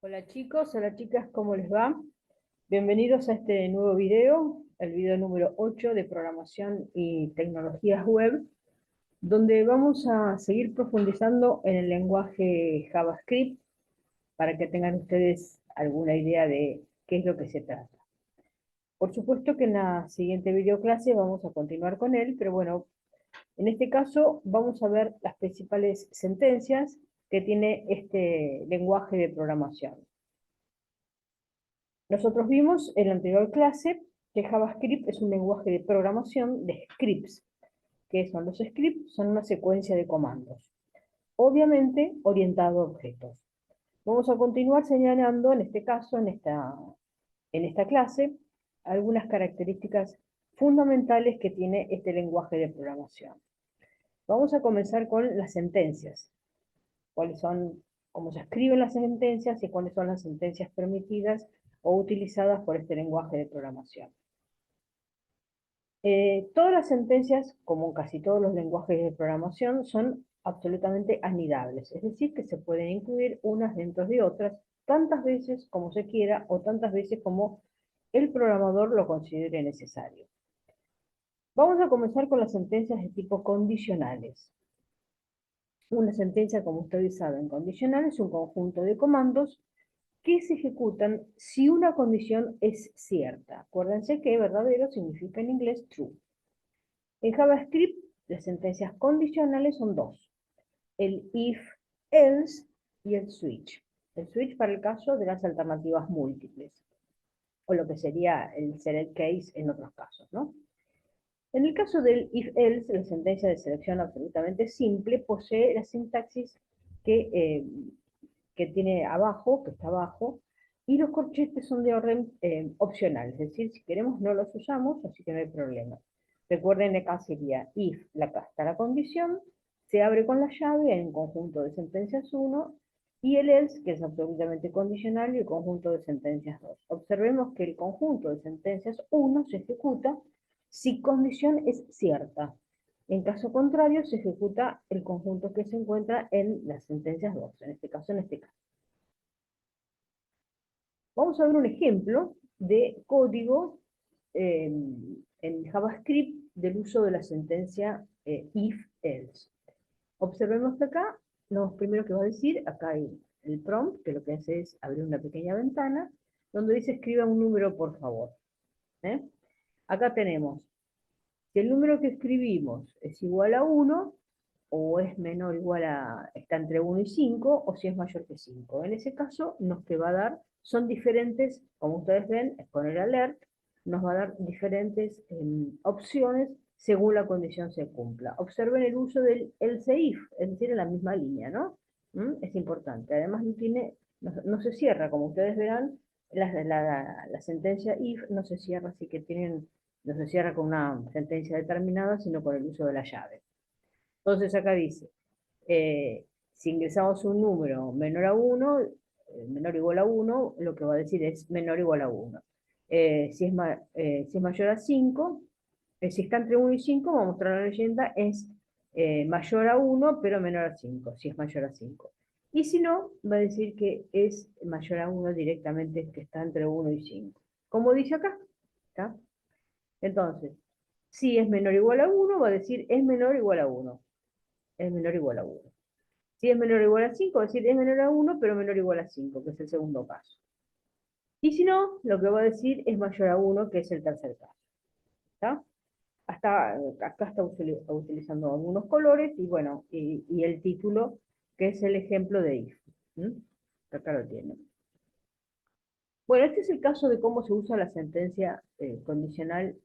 Hola chicos, hola chicas, ¿cómo les va? Bienvenidos a este nuevo video, el video número 8 de programación y tecnologías web, donde vamos a seguir profundizando en el lenguaje JavaScript para que tengan ustedes alguna idea de qué es lo que se trata. Por supuesto que en la siguiente videoclase vamos a continuar con él, pero bueno, en este caso vamos a ver las principales sentencias que tiene este lenguaje de programación. Nosotros vimos en la anterior clase que JavaScript es un lenguaje de programación de scripts. ¿Qué son los scripts? Son una secuencia de comandos, obviamente orientado a objetos. Vamos a continuar señalando, en este caso, en esta clase, algunas características fundamentales que tiene este lenguaje de programación. Vamos a comenzar con las sentencias. ¿Cuáles son, cómo se escriben las sentencias y cuáles son las sentencias permitidas o utilizadas por este lenguaje de programación? Todas las sentencias, como en casi todos los lenguajes de programación, son absolutamente anidables, es decir, que se pueden incluir unas dentro de otras tantas veces como se quiera o tantas veces como el programador lo considere necesario. Vamos a comenzar con las sentencias de tipo condicionales. Una sentencia, como ustedes saben, condicional es un conjunto de comandos que se ejecutan si una condición es cierta. Acuérdense que verdadero significa en inglés true. En JavaScript, las sentencias condicionales son dos: el if, else y el switch. El switch para el caso de las alternativas múltiples, o lo que sería el select case en otros casos, ¿no? En el caso del if-else, la sentencia de selección absolutamente simple posee la sintaxis que, eh, que tiene abajo, que está abajo, y los corchetes son de orden opcional, es decir, si queremos no los usamos, así que no hay problema. Recuerden que acá sería if, acá está la condición, se abre con la llave en conjunto de sentencias 1, y el else, que es absolutamente condicional, y el conjunto de sentencias 2. Observemos que el conjunto de sentencias 1 se ejecuta si condición es cierta. En caso contrario, se ejecuta el conjunto que se encuentra en las sentencias 2, en este caso, en este caso. Vamos a ver un ejemplo de código en JavaScript del uso de la sentencia if-else. Observemos que acá, lo primero que va a decir, acá hay el prompt, que lo que hace es abrir una pequeña ventana, donde dice escriba un número, por favor. ¿Eh? Acá tenemos, si el número que escribimos es igual a 1, o es menor o igual a, está entre 1 y 5, o si es mayor que 5. En ese caso, nos que va a dar, son diferentes, como ustedes ven, es poner alert, nos va a dar diferentes opciones según la condición se cumpla. Observen el uso del else if, es decir, en la misma línea, ¿no? Es importante. Además, no se cierra, como ustedes verán, la sentencia if no se cierra, así que no se cierra con una sentencia determinada, sino con el uso de la llave. Entonces acá dice, si ingresamos un número menor a 1, menor o igual a 1, lo que va a decir es menor o igual a 1. Si es mayor a 5, si está entre 1 y 5, va a mostrar la leyenda, es mayor a 1, pero menor a 5, si es mayor a 5. Y si no, va a decir que es mayor a 1 directamente, que está entre 1 y 5. Como dice acá, ¿está? Entonces, si es menor o igual a 1, va a decir es menor o igual a 1. Es menor o igual a 1. Si es menor o igual a 5, va a decir es menor a 1, pero menor o igual a 5, que es el segundo caso. Y si no, lo que va a decir es mayor a 1, que es el tercer caso. ¿Está? Acá está utilizando algunos colores y bueno, y el título, que es el ejemplo de if. ¿Mm? Acá lo tienen. Bueno, este es el caso de cómo se usa la sentencia condicional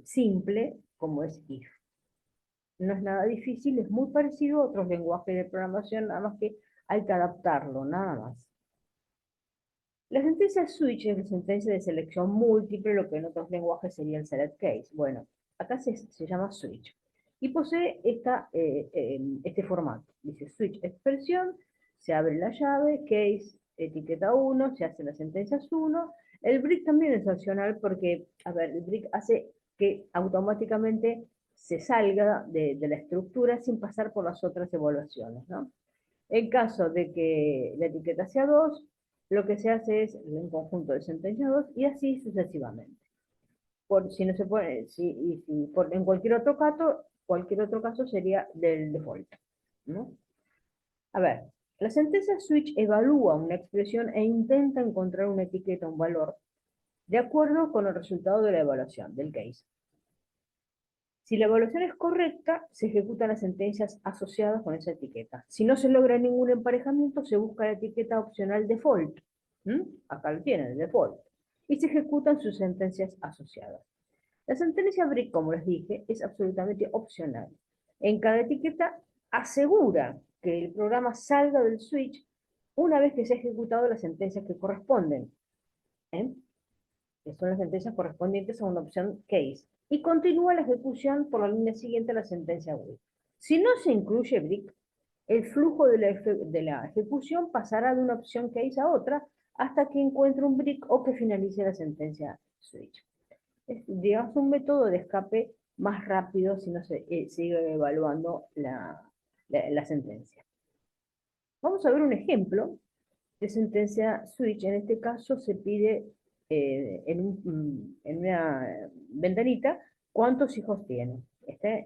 simple, como es if. No es nada difícil, es muy parecido a otros lenguajes de programación, nada más que hay que adaptarlo, nada más. La sentencia switch es la sentencia de selección múltiple, lo que en otros lenguajes sería el select case. Bueno, acá se llama switch. Y posee este formato. Dice switch expresión, se abre la llave, case, etiqueta 1, se hace la sentencia 1. El break también es opcional porque, a ver, el break hace que automáticamente se salga de la estructura sin pasar por las otras evaluaciones, ¿no? En caso de que la etiqueta sea 2, lo que se hace es un conjunto de sentencias 2 y así sucesivamente. Por, si no se pone, en cualquier otro caso sería del default, ¿no? A ver, la sentencia switch evalúa una expresión e intenta encontrar una etiqueta, un valor, de acuerdo con el resultado de la evaluación, del case. Si la evaluación es correcta, se ejecutan las sentencias asociadas con esa etiqueta. Si no se logra ningún emparejamiento, se busca la etiqueta opcional default. Acá lo tienen, el default. Y se ejecutan sus sentencias asociadas. La sentencia break, como les dije, es absolutamente opcional. En cada etiqueta asegura que el programa salga del switch una vez que se ha ejecutado las sentencias que corresponden. ¿eh? Que son las sentencias correspondientes a una opción case, y continúa la ejecución por la línea siguiente a la sentencia wait. Si no se incluye break, el flujo de la ejecución pasará de una opción case a otra hasta que encuentre un break o que finalice la sentencia switch. Es, digamos, un método de escape más rápido si no se sigue evaluando la sentencia. Vamos a ver un ejemplo de sentencia switch. En este caso se pide en una ventanita cuántos hijos tiene.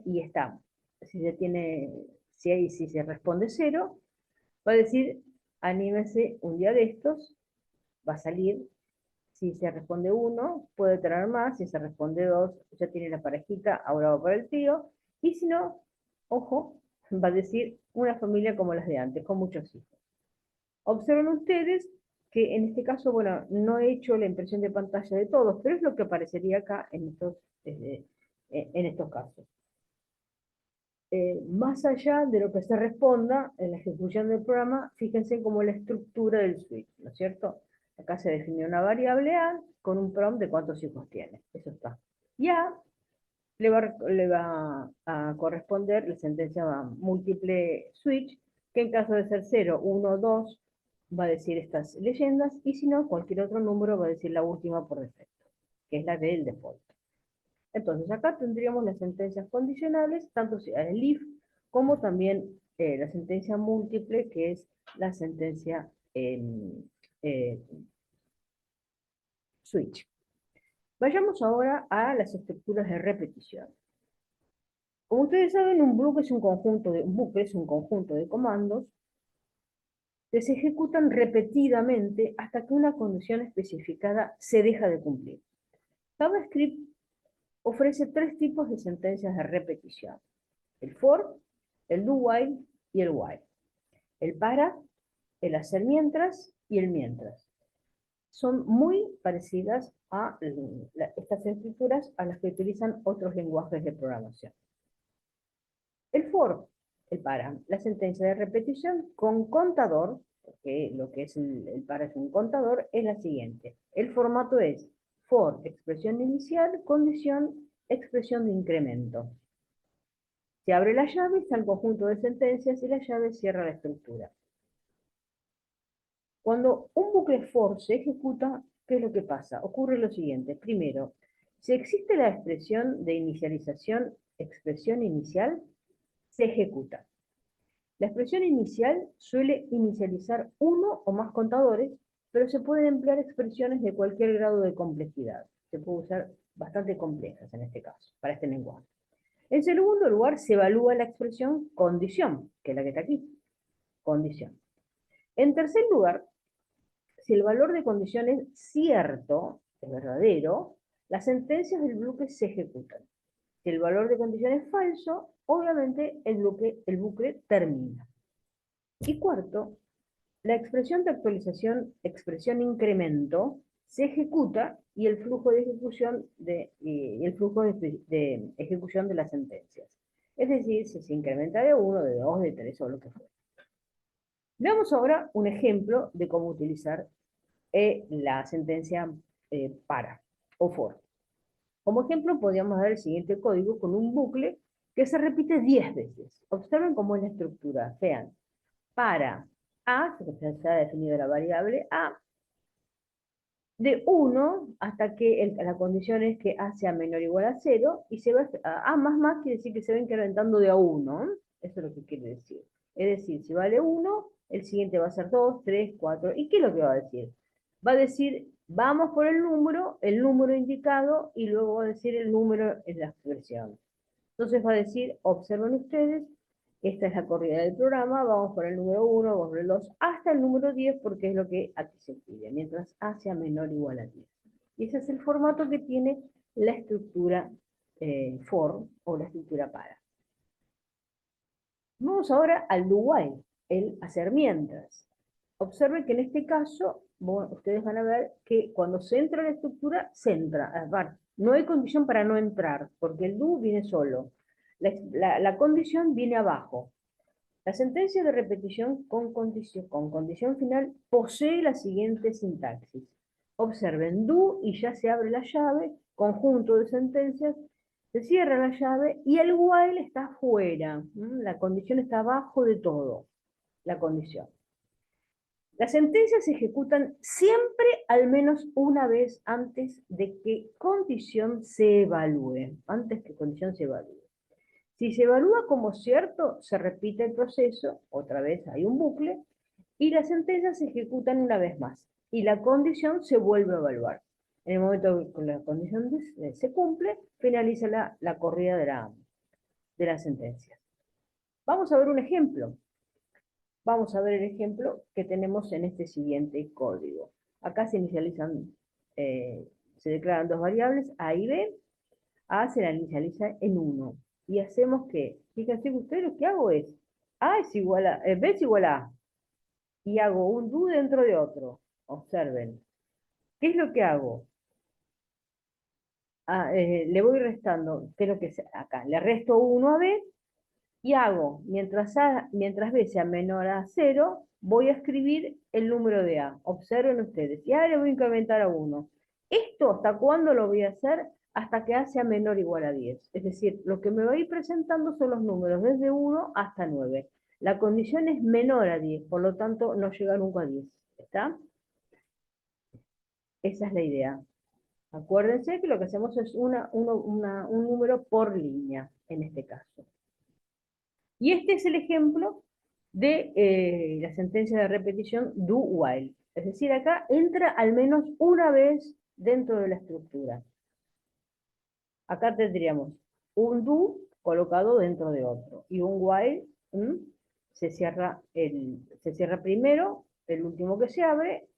Y está. Si se tiene, si se responde 0, va a decir anímese un día de estos, va a salir. Si se responde 1, puede tener más. Si se responde 2, ya tiene la parejita, ahora va para el tío. Y si no, ojo, va a decir una familia como las de antes, con muchos hijos. Observen ustedes que en este caso, bueno, no he hecho la impresión de pantalla de todos, pero es lo que aparecería acá en estos casos. Más allá de lo que se responda en la ejecución del programa, fíjense cómo la estructura del switch, ¿no es cierto? Acá se define una variable A con un prompt de cuántos hijos tiene. Eso está. Y A le va a corresponder la sentencia múltiple switch, que en caso de ser 0, 1, 2, va a decir estas leyendas, y si no, cualquier otro número va a decir la última por defecto, que es la del default. Entonces acá tendríamos las sentencias condicionales, tanto el if, como también la sentencia múltiple, que es la sentencia eh, switch. Vayamos ahora a las estructuras de repetición. Como ustedes saben, un bucle es un conjunto de comandos que se ejecutan repetidamente hasta que una condición especificada se deja de cumplir. JavaScript ofrece 3 tipos de sentencias de repetición: el for, el do while y el while. El para, el hacer mientras y el mientras. Son muy parecidas a estas estructuras a las que utilizan otros lenguajes de programación. El for, el para, la sentencia de repetición con contador, porque lo que es el para es un contador, es la siguiente. El formato es for, expresión inicial, condición, expresión de incremento. Se abre la llave, está el conjunto de sentencias y la llave cierra la estructura. Cuando un bucle for se ejecuta, ¿qué es lo que pasa? Ocurre lo siguiente. Primero, si existe la expresión de inicialización, expresión inicial, se ejecuta. La expresión inicial suele inicializar uno o más contadores, pero se pueden emplear expresiones de cualquier grado de complejidad. Se puede usar bastante complejas en este caso, para este lenguaje. En segundo lugar, se evalúa la expresión condición, que es la que está aquí. Condición. En tercer lugar, si el valor de condición es cierto, es verdadero, las sentencias del bucle se ejecutan. Si el valor de condición es falso, obviamente el bucle termina. Y cuarto, la expresión de actualización, expresión incremento, se ejecuta y el flujo de ejecución de ejecución de las sentencias. Es decir, si se incrementa de 1, de 2, de 3 o lo que fuera. Veamos ahora un ejemplo de cómo utilizar la sentencia para o for. Como ejemplo, podríamos dar el siguiente código con un bucle que se repite 10 veces. Observen cómo es la estructura. Vean, para A, que se ha definido la variable A, de 1 hasta que la condición es que A sea menor o igual a 0, y se va A más quiere decir que se va incrementando de a 1. Eso es lo que quiere decir. Es decir, si vale 1, el siguiente va a ser 2, 3, 4. ¿Y qué es lo que va a decir? va a decir, vamos por el número indicado, y luego va a decir el número en la expresión. Entonces va a decir, observen ustedes, esta es la corrida del programa, vamos por el número 1, vamos por el 2, hasta el número 10, porque es lo que aquí se pide, mientras A sea menor o igual a 10. Y ese es el formato que tiene la estructura for, o la estructura para. Vamos ahora al do while, el hacer mientras. Observen que en este caso, bueno, ustedes van a ver que cuando se entra la estructura, se entra. No hay condición para no entrar, porque el do viene solo. La condición viene abajo. La sentencia de repetición con condición final posee la siguiente sintaxis. Observen, do y ya se abre la llave, conjunto de sentencias, se cierra la llave y el while está fuera. La condición está abajo de todo, la condición. Las sentencias se ejecutan siempre al menos una vez antes de que condición se evalúe. Antes que condición se evalúe. Si se evalúa como cierto, se repite el proceso, otra vez hay un bucle, y las sentencias se ejecutan una vez más, y la condición se vuelve a evaluar. En el momento que la condición se cumple, finaliza la corrida de las sentencias. Vamos a ver un ejemplo. Vamos a ver el ejemplo que tenemos en este siguiente código. Acá se inicializan, se declaran dos variables, A y B. A se la inicializa en 1. Y hacemos que, fíjense ustedes, lo que hago es, A es igual a, B es igual a A. Y hago un do dentro de otro. Observen. ¿Qué es lo que hago? Le voy restando, ¿qué es lo que es acá? Le resto 1 a B y hago, mientras B sea menor a 0, voy a escribir el número de A. Observen ustedes. Y ahora le voy a incrementar a 1. ¿Esto hasta cuándo lo voy a hacer? Hasta que A sea menor o igual a 10. Es decir, lo que me va a ir presentando son los números desde 1 hasta 9. La condición es menor a 10, por lo tanto no llega nunca a 10. ¿Está? Esa es la idea. Acuérdense que lo que hacemos es un número por línea, en este caso. Y este es el ejemplo de la sentencia de repetición do while. Es decir, acá entra al menos una vez dentro de la estructura. Acá tendríamos un do colocado dentro de otro y un while se cierra primero el último que se abre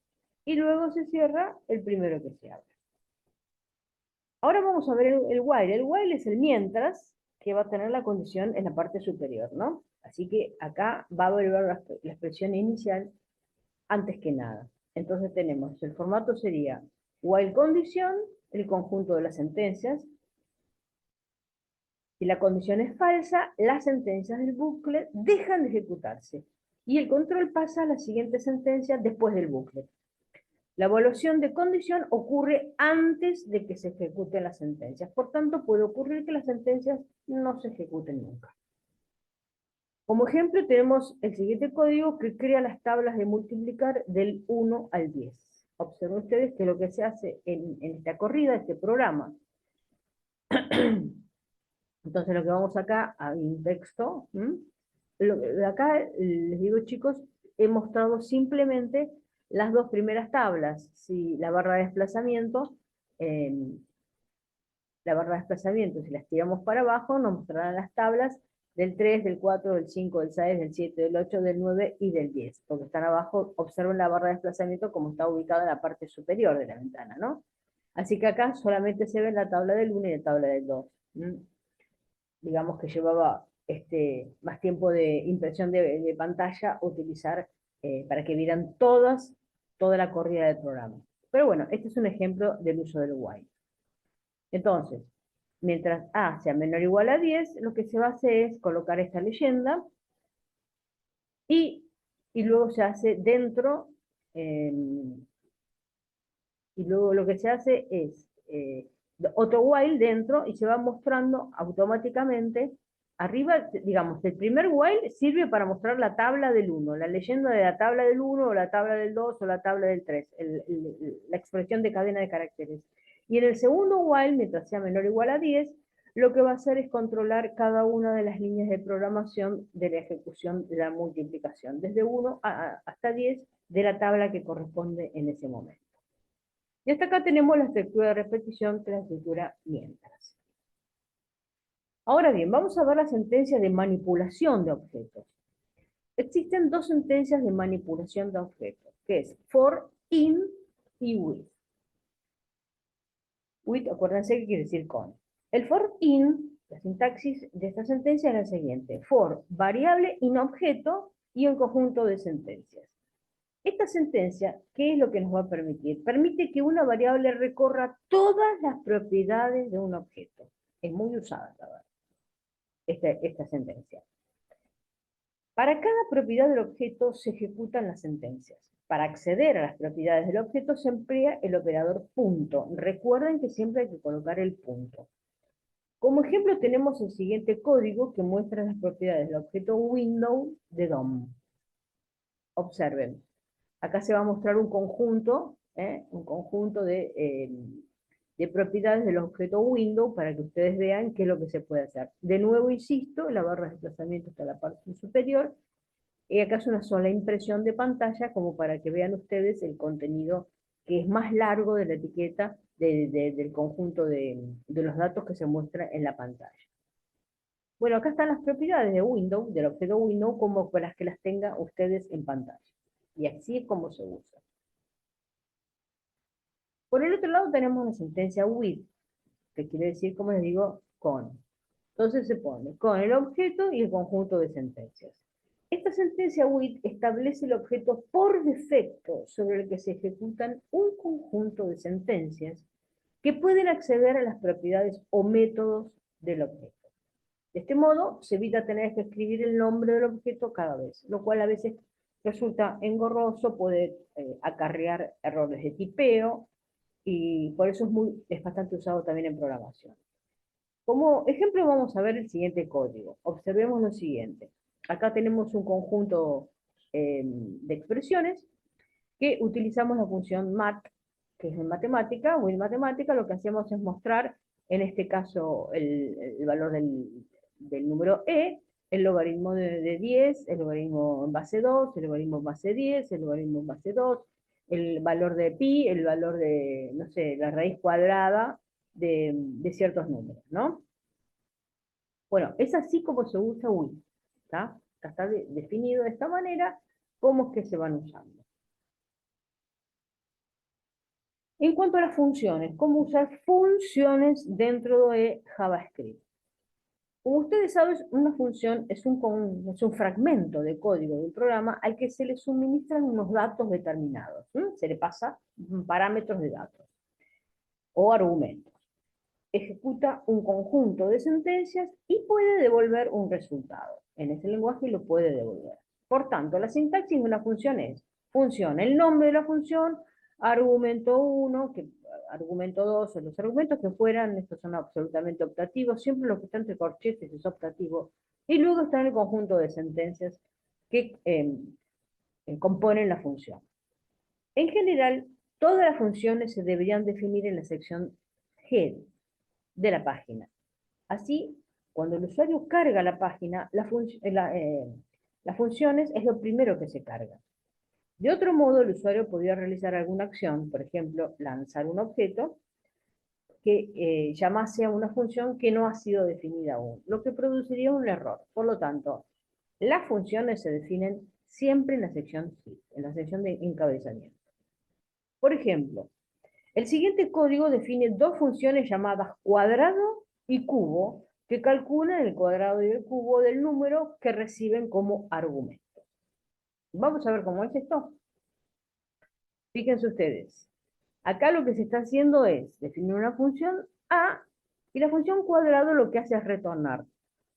y luego se cierra el primero que se abre. Ahora vamos a ver el while. El while es el mientras que va a tener la condición en la parte superior, ¿no? Así que acá va a volver la expresión inicial antes que nada. Entonces tenemos, el formato sería while condición, el conjunto de las sentencias. Si la condición es falsa, las sentencias del bucle dejan de ejecutarse y el control pasa a la siguiente sentencia después del bucle. La evaluación de condición ocurre antes de que se ejecuten las sentencias. Por tanto, puede ocurrir que las sentencias no se ejecuten nunca. Como ejemplo, tenemos el siguiente código que crea las tablas de multiplicar del 1 al 10. Observen ustedes que lo que se hace en esta corrida, este programa. Entonces, lo que vamos acá, hay un texto. Acá, les digo, chicos, he mostrado simplemente las dos primeras tablas. Si la barra de desplazamiento, si las tiramos para abajo, nos mostrarán las tablas del 3, del 4, del 5, del 6, del 7, del 8, del 9 y del 10. Porque están abajo, observen la barra de desplazamiento como está ubicada en la parte superior de la ventana, ¿no? Así que acá solamente se ve la tabla del 1 y la tabla del 2. Digamos que llevaba más tiempo de impresión de pantalla utilizar para que vieran toda la corrida del programa. Pero bueno, este es un ejemplo del uso del while. Entonces, mientras A sea menor o igual a 10, lo que se va a hacer es colocar esta leyenda y luego se hace dentro, y luego lo que se hace es otro while dentro y se va mostrando automáticamente. Arriba, digamos, el primer while sirve para mostrar la tabla del 1, la leyenda de la tabla del 1 o la tabla del 2 o la tabla del 3, la expresión de cadena de caracteres. Y en el segundo while, mientras sea menor o igual a 10, lo que va a hacer es controlar cada una de las líneas de programación de la ejecución de la multiplicación, desde 1 hasta 10 de la tabla que corresponde en ese momento. Y hasta acá tenemos la estructura de repetición, que es la estructura mientras. Ahora bien, vamos a ver la sentencia de manipulación de objetos. Existen dos sentencias de manipulación de objetos, que es for, in y with. With, acuérdense que quiere decir con. El for in, la sintaxis de esta sentencia es la siguiente. For, variable in objeto y un conjunto de sentencias. Esta sentencia, ¿qué es lo que nos va a permitir? Permite que una variable recorra todas las propiedades de un objeto. Es muy usada, la verdad, esta sentencia. Para cada propiedad del objeto se ejecutan las sentencias. Para acceder a las propiedades del objeto se emplea el operador punto. Recuerden que siempre hay que colocar el punto. Como ejemplo tenemos el siguiente código que muestra las propiedades del objeto window de DOM. Observen. Acá se va a mostrar un conjunto de propiedades del objeto window para que ustedes vean qué es lo que se puede hacer. De nuevo, insisto, la barra de desplazamiento está en la parte superior, y acá es una sola impresión de pantalla como para que vean ustedes el contenido que es más largo de la etiqueta del conjunto de los datos que se muestra en la pantalla. Bueno, acá están las propiedades de Windows, del objeto Windows, como para que las tengan ustedes en pantalla. Y así es como se usa. Por el otro lado tenemos la sentencia with, que quiere decir, como les digo, con. Entonces se pone con el objeto y el conjunto de sentencias. Esta sentencia with establece el objeto por defecto sobre el que se ejecutan un conjunto de sentencias que pueden acceder a las propiedades o métodos del objeto. De este modo, se evita tener que escribir el nombre del objeto cada vez, lo cual a veces resulta engorroso, puede acarrear errores de tipeo, y por eso es bastante usado también en programación. Como ejemplo vamos a ver el siguiente código. Observemos lo siguiente. Acá tenemos un conjunto de expresiones que utilizamos la función mat, que es en matemática, o en matemática lo que hacemos es mostrar, en este caso, el valor del número e, el logaritmo de 10, el logaritmo en base 2, el logaritmo en base 10, el logaritmo en base 2, el valor de pi, el valor de, no sé, la raíz cuadrada de ciertos números, ¿no? Bueno, es así como se usa with, ¿está? Está definido de esta manera cómo es que se van usando. En cuanto a las funciones, cómo usar funciones dentro de JavaScript. Como ustedes saben, una función es un fragmento de código de un programa al que se le suministran unos datos determinados. Se le pasa parámetros de datos o argumentos. Ejecuta un conjunto de sentencias y puede devolver un resultado. En ese lenguaje lo puede devolver. Por tanto, la sintaxis de una función es función, el nombre de la función, argumento 1, argumento 2, los argumentos que fueran, estos son absolutamente optativos, siempre lo que está entre corchetes es optativo, y luego está el conjunto de sentencias que componen la función. En general, todas las funciones se deberían definir en la sección head de la página. Así, cuando el usuario carga la página, las funciones es lo primero que se carga. De otro modo, el usuario podría realizar alguna acción, por ejemplo, lanzar un objeto que llamase a una función que no ha sido definida aún, lo que produciría un error. Por lo tanto, las funciones se definen siempre en la sección head, en la sección de encabezamiento. Por ejemplo, el siguiente código define dos funciones llamadas cuadrado y cubo, que calculan el cuadrado y el cubo del número que reciben como argumento. Vamos a ver cómo es esto. Fíjense ustedes. Acá lo que se está haciendo es definir una función A, y la función cuadrado lo que hace es retornar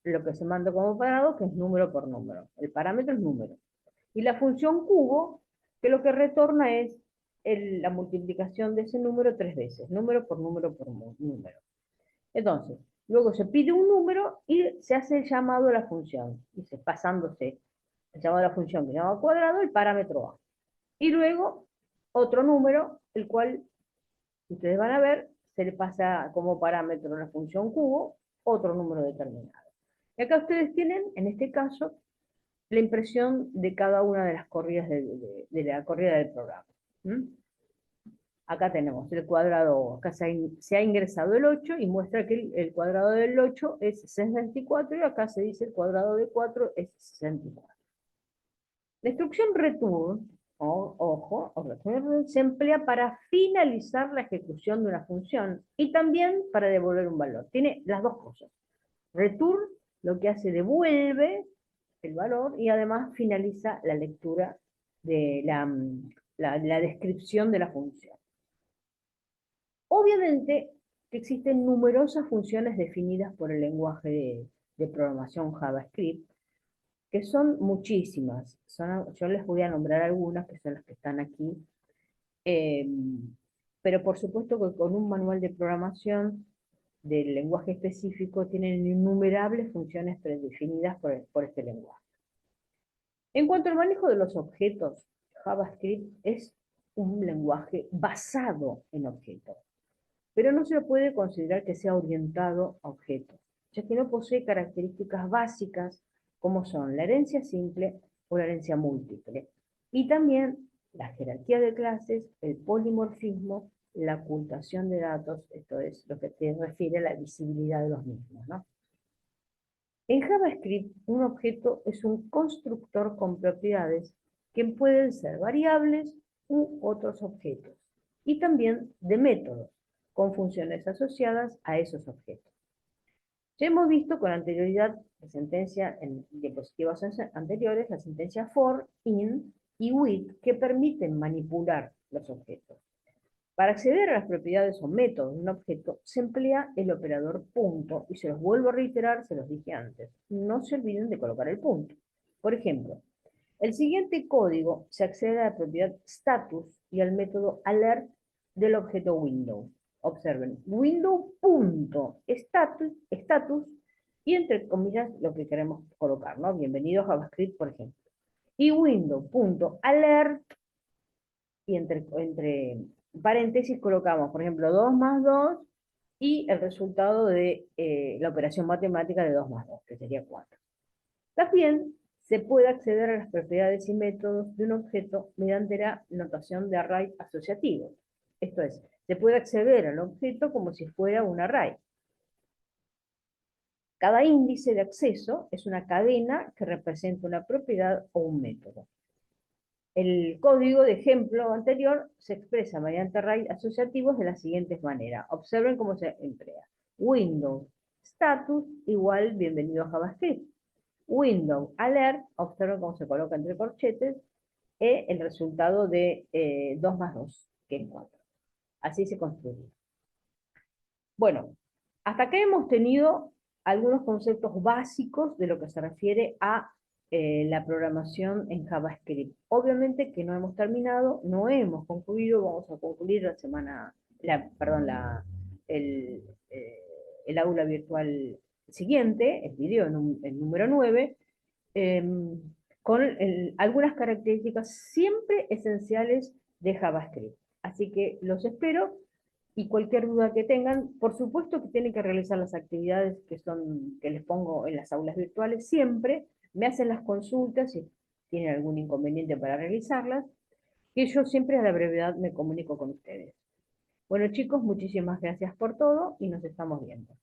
lo que se manda como cuadrado, que es número por número. El parámetro es número. Y la función cubo, que lo que retorna es la multiplicación de ese número 3 veces, número por número por número. Entonces, luego se pide un número y se hace el llamado a la función, dice, pasándose el llamado a la función que llama cuadrado, el parámetro A. Y luego otro número, el cual ustedes van a ver, se le pasa como parámetro a la función cubo, otro número determinado. Y acá ustedes tienen, en este caso, la impresión de cada una de las corridas de la corrida del programa. Acá tenemos el cuadrado, acá se ha ingresado el 8 y muestra que el cuadrado del 8 es 64 y acá se dice el cuadrado de 4 es 64. La instrucción return, ojo, o return, se emplea para finalizar la ejecución de una función y también para devolver un valor. Tiene las dos cosas. Return lo que hace devuelve el valor y además finaliza la lectura de la descripción de la función. Obviamente que existen numerosas funciones definidas por el lenguaje de programación JavaScript, que son muchísimas. Yo les voy a nombrar algunas, que son las que están aquí. Eh, pero por supuesto que con un manual de programación del lenguaje específico tienen innumerables funciones predefinidas por este lenguaje. En cuanto al manejo de los objetos, JavaScript es un lenguaje basado en objetos, pero no se lo puede considerar que sea orientado a objetos, ya que no posee características básicas como son la herencia simple o la herencia múltiple, y también la jerarquía de clases, el polimorfismo, la ocultación de datos, esto es lo que se refiere a la visibilidad de los mismos, ¿no? En JavaScript, un objeto es un constructor con propiedades que pueden ser variables u otros objetos, y también de métodos, con funciones asociadas a esos objetos. Ya hemos visto con anterioridad la sentencia en diapositivas anteriores, la sentencia for, in y with, que permiten manipular los objetos. Para acceder a las propiedades o métodos de un objeto, se emplea el operador punto, y se los vuelvo a reiterar, se los dije antes. No se olviden de colocar el punto. Por ejemplo, el siguiente código se accede a la propiedad status y al método alert del objeto window. Observen, window.status y entre comillas lo que queremos colocar, ¿no? Bienvenido a JavaScript, por ejemplo. Y window.alert y entre paréntesis colocamos, por ejemplo, 2 más 2 y el resultado de la operación matemática de 2 más 2, que sería 4. También se puede acceder a las propiedades y métodos de un objeto mediante la notación de array asociativo. Esto es, se puede acceder al objeto como si fuera un array. Cada índice de acceso es una cadena que representa una propiedad o un método. El código de ejemplo anterior se expresa mediante arrays asociativos de las siguientes maneras. Observen cómo se emplea. Window status igual bienvenido a JavaScript. Window alert, observen cómo se coloca entre corchetes, el resultado de 2 más 2, que es 4. Así se construye. Bueno, hasta acá hemos tenido algunos conceptos básicos de lo que se refiere a la programación en JavaScript. Obviamente que no hemos terminado, no hemos concluido, vamos a concluir el, eh, el aula virtual siguiente, el video, el número 9, con algunas características siempre esenciales de JavaScript. Así que los espero y cualquier duda que tengan, por supuesto que tienen que realizar las actividades que les pongo en las aulas virtuales siempre, me hacen las consultas si tienen algún inconveniente para realizarlas, y yo siempre a la brevedad me comunico con ustedes. Bueno chicos, muchísimas gracias por todo y nos estamos viendo.